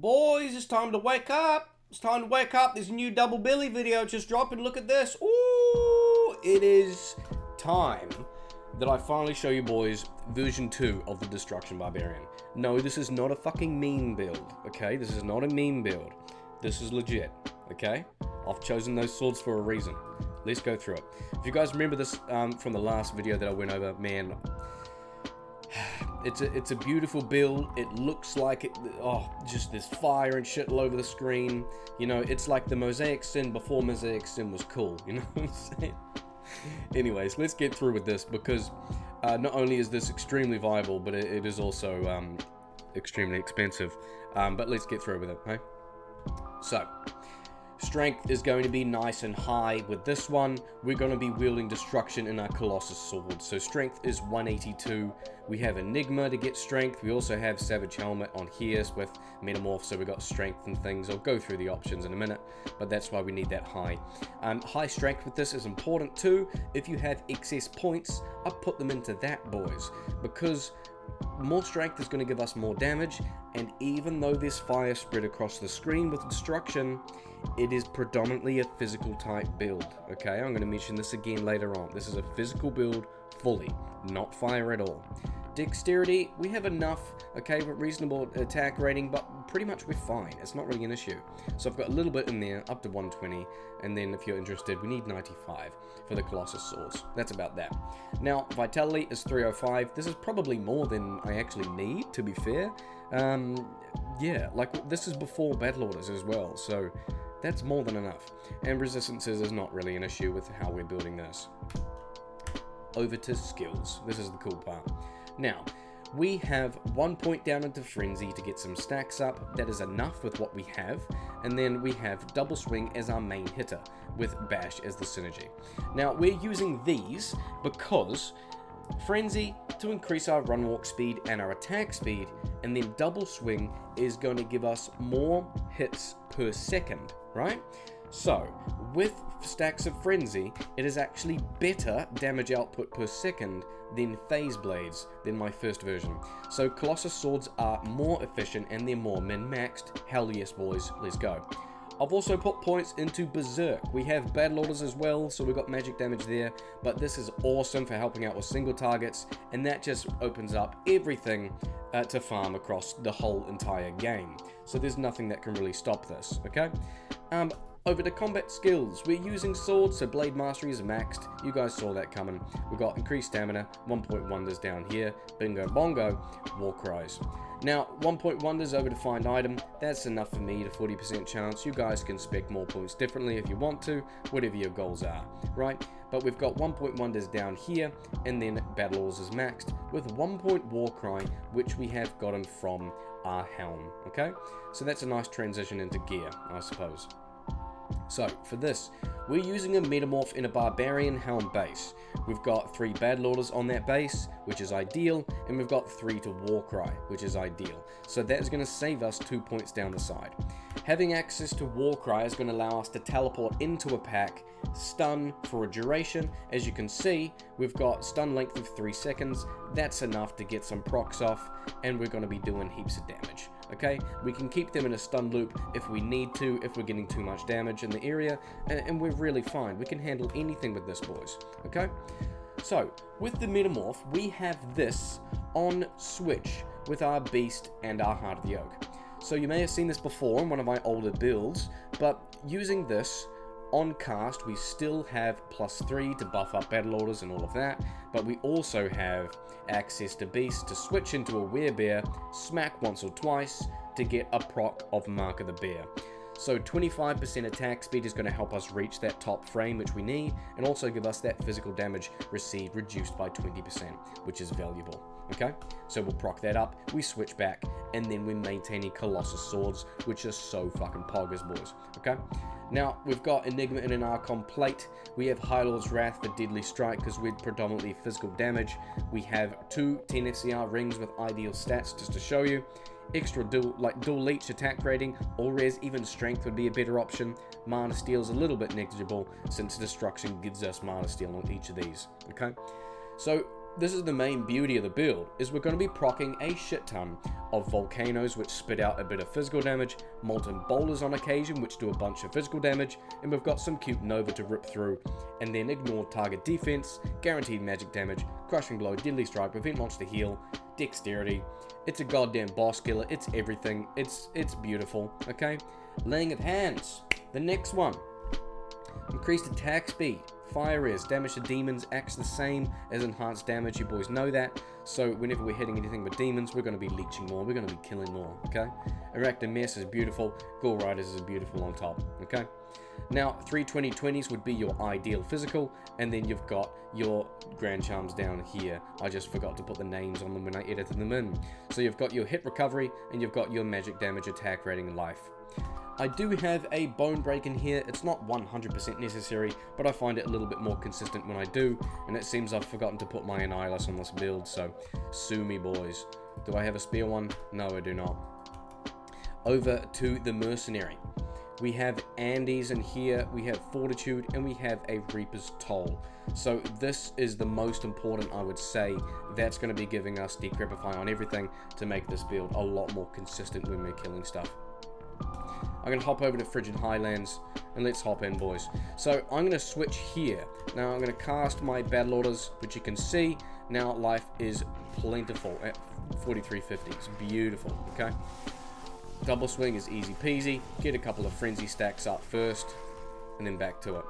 Boys, it's time to wake up. It's time to wake up. There's a new Double Billy video just dropping. Look at this. Ooh, it is time that I finally show you boys version 2 of the Destruction Barbarian. No, this is not a fucking meme build, okay? This is not a meme build. This is legit, okay? I've chosen those swords for a reason. Let's go through it. If you guys remember this from the last video that I went over, man, it's a beautiful build. It looks like it, oh, just this fire and shit all over the screen. You know, it's like the Mosaic Sin before Mosaic Sin was cool, you know what I'm saying? Anyways, let's get through with this because not only is this extremely viable, but it is also extremely expensive. But let's get through with it, hey? So, strength is going to be nice and high with this one. We're going to be wielding destruction in our Colossus sword. So strength is 182. We have Enigma to get strength. We also have Savage Helmet on here with Metamorph, so we got strength and things. I'll go through the options in a minute, but that's why we need that high. High strength with this is important too. If you have excess points, I'll put them into that, boys, because more strength is going to give us more damage, and even though there's fire spread across the screen with destruction, it is predominantly a physical type build, okay? I'm going to mention this again later on. This is a physical build fully, not fire at all. Dexterity, we have enough, okay, reasonable attack rating, but pretty much we're fine. It's not really an issue. So I've got a little bit in there, up to 120, and then if you're interested, we need 95 for the Colossus swords. That's about that. Now, Vitality is 305. This is probably more than I actually need, to be fair. Yeah, like this is before Battle Orders as well, so that's more than enough. And Resistances is not really an issue with how we're building this. Over to skills. This is the cool part. Now, we have 1 point down into Frenzy to get some stacks up. That is enough with what we have. And then we have Double Swing as our main hitter, with Bash as the synergy. Now, we're using these because Frenzy to increase our run walk speed and our attack speed, and then Double Swing is going to give us more hits per second, right? So, with stacks of Frenzy, it is actually better damage output per second than Phase Blades than my first version. So Colossus swords are more efficient and they're more min-maxed. Hell yes, boys, let's go. I've also put points into Berserk. We have Battle Orders as well, so we've got magic damage there, but this is awesome for helping out with single targets, and that just opens up everything to farm across the whole entire game. So there's nothing that can really stop this, okay? Over to combat skills, we're using swords, so Blade Mastery is maxed. You guys saw that coming. We've got increased stamina, 1 point wonders down here, bingo bongo, war cries. Now, 1 point wonders over to find item, that's enough for me to 40% chance. You guys can spec more points differently if you want to, whatever your goals are, right? But we've got 1 point wonders down here, and then Battle Orders is maxed with 1 point war cry, which we have gotten from our helm, okay? So that's a nice transition into gear, I suppose. So, for this, we're using a Metamorph in a Barbarian Helm base. We've got 3 Battle Orders on that base, which is ideal, and we've got 3 to Warcry, which is ideal. So that is going to save us 2 points down the side. Having access to Warcry is going to allow us to teleport into a pack, stun for a duration. As you can see, we've got stun length of 3 seconds. That's enough to get some procs off, and we're going to be doing heaps of damage. Okay, we can keep them in a stun loop if we need to, if we're getting too much damage in the area, and we're really fine. We can handle anything with this, boys. Okay, so with the Metamorph, we have this on Switch with our Beast and our Heart of the Oak. So you may have seen this before in one of my older builds, but using this on cast, we still have +3 to buff up Battle Orders and all of that, but we also have access to Beast to switch into a Werebear, smack once or twice to get a proc of Mark of the Bear. So 25% attack speed is going to help us reach that top frame which we need, and also give us that physical damage received reduced by 20%, which is valuable. Okay, so we'll proc that up, we switch back, and then we're maintaining Colossus swords, which are so fucking poggers, boys. Okay, now we've got Enigma in an Archon plate. We have High Lord's Wrath for Deadly Strike because we're predominantly physical damage. We have 2 10 FCR rings with ideal stats just to show you. Extra dual leech attack rating, or res even strength would be a better option. Mana Steal is a little bit negligible since destruction gives us Mana Steal on each of these. Okay, so this is the main beauty of the build, is we're going to be proccing a shit ton of volcanoes which spit out a bit of physical damage, molten boulders on occasion which do a bunch of physical damage, and we've got some cute Nova to rip through, and then ignore target defense, guaranteed magic damage, crushing blow, deadly strike, prevent monster heal, dexterity. It's a goddamn boss killer, it's everything, it's beautiful, okay? Laying of Hands, the next one. Increased attack speed, fire res, damage to demons acts the same as enhanced damage, you boys know that. So whenever we're hitting anything with demons, we're going to be leeching more, we're going to be killing more, okay? Arachnid Mess is beautiful, Ghoul Riders is beautiful on top, okay? Now, 3 2020s would be your ideal physical, and then you've got your Grand Charms down here. I just forgot to put the names on them when I edited them in. So you've got your hit recovery, and you've got your magic damage, attack rating, and life. I do have a Bone Break in here. It's not 100% necessary, but I find it a little bit more consistent when I do, and it seems I've forgotten to put my Annihilus on this build, so sue me, boys. Do I have a Spear one? No, I do not. Over to the Mercenary. We have Andes in here, we have Fortitude, and we have a Reaper's Toll. So this is the most important, I would say. That's going to be giving us Decrepify on everything to make this build a lot more consistent when we're killing stuff. I'm going to hop over to Frigid Highlands, and let's hop in, boys. So I'm going to switch here. Now I'm going to cast my Battle Orders, which you can see now life is plentiful at 4350. It's beautiful, okay? Double swing is easy peasy. Get a couple of frenzy stacks up first, and then back to it.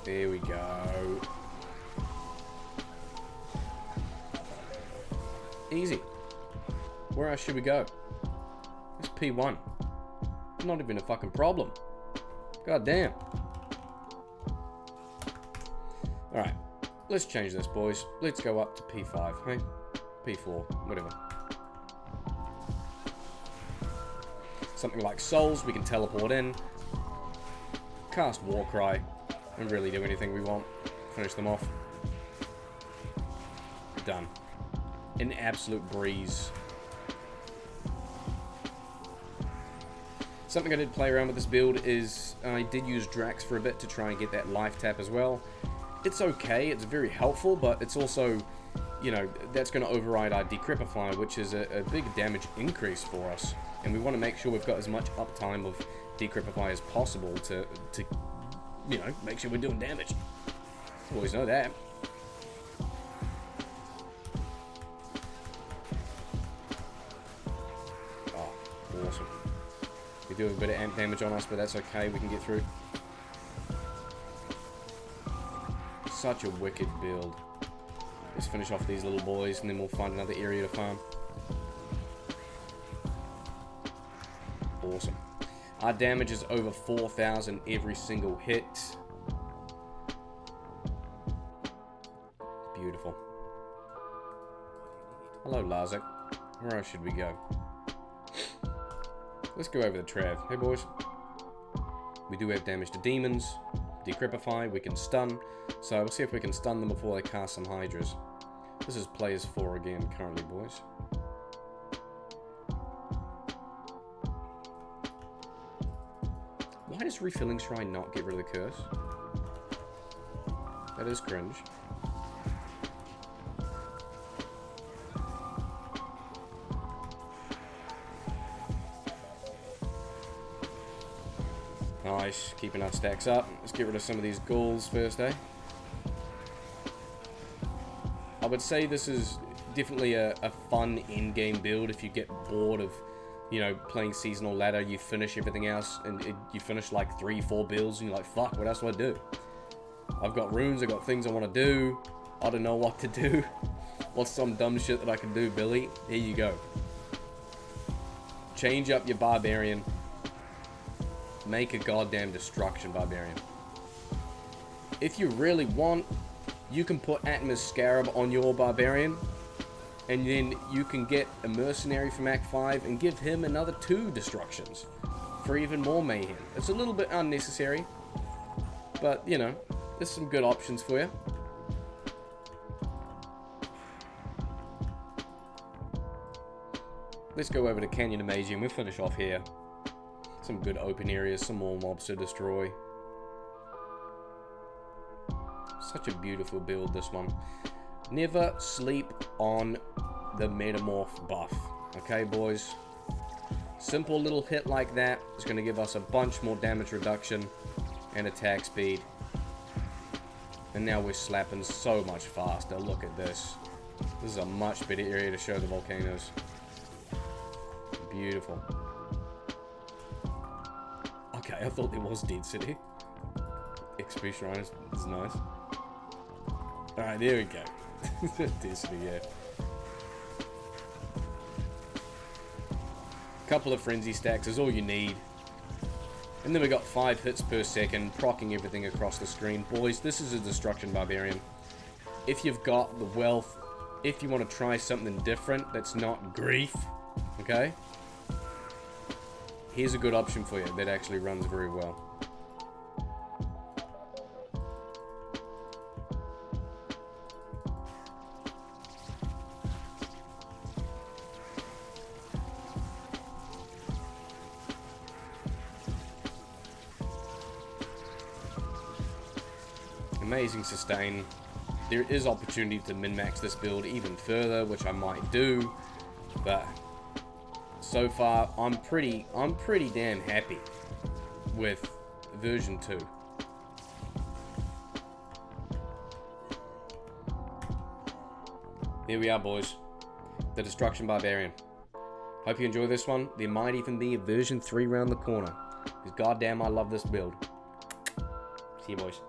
There we go. Easy. Where else should we go? It's P1. Not even a fucking problem. God damn. Alright. Let's change this, boys. Let's go up to P5, hey? P4, whatever. Something like Souls, we can teleport in, cast Warcry, and really do anything we want. Finish them off. Done. An absolute breeze. Something I did play around with this build is I did use Drax for a bit to try and get that life tap as well. It's okay, it's very helpful, but it's also, you know, that's going to override our Decrepify, which is a big damage increase for us. And we want to make sure we've got as much uptime of Decrepify as possible to you know, make sure we're doing damage. Always know that. Oh, awesome. We do have a bit of amp damage on us, but that's okay, we can get through. Such a wicked build. Let's finish off these little boys and then we'll find another area to farm. Awesome. Our damage is over 4,000 every single hit. Beautiful. Hello, Larzik. Where else should we go? Let's go over the Trav. Hey, boys. We do have damage to demons. Decrepify, we can stun. So we'll see if we can stun them before they cast some Hydras. This is players 4 again currently, boys. Why does Refilling Shrine not get rid of the curse? That is cringe. Nice, keeping our stacks up. Let's get rid of some of these ghouls first, eh? I would say this is definitely a fun in-game build if you get bored of, you know, playing seasonal ladder, you finish everything else, and you finish like 3-4 builds, and you're like, fuck, what else do I do? I've got runes, I've got things I want to do, I don't know what to do. What's some dumb shit that I can do, Billy? Here you go. Change up your Barbarian. Make a goddamn Destruction Barbarian. If you really want, you can put Atma's Scarab on your Barbarian, and then you can get a Mercenary from Act 5 and give him another 2 Destructions for even more mayhem. It's a little bit unnecessary, but, you know, there's some good options for you. Let's go over to Canyon of Magi and we'll finish off here. Some good open areas, some more mobs to destroy. Such a beautiful build, this one. Never sleep on the Metamorph buff. Okay, boys? Simple little hit like that is going to give us a bunch more damage reduction and attack speed. And now we're slapping so much faster. Look at this. This is a much better area to show the volcanoes. Beautiful. Okay, I thought there was Dead City. XP Shrine is nice. Alright, there we go. Dead City, yeah. Couple of Frenzy stacks is all you need. And then we got 5 hits per second, proccing everything across the screen. Boys, this is a Destruction Barbarian. If you've got the wealth, if you want to try something different that's not grief, okay? Here's a good option for you that actually runs very well. Amazing sustain. There is opportunity to min-max this build even further, which I might do, but so far I'm pretty damn happy with version 2. There we are, boys. The Destruction Barbarian. Hope you enjoy this one. There might even be a version 3 around the corner, because goddamn I love this build. See you, boys.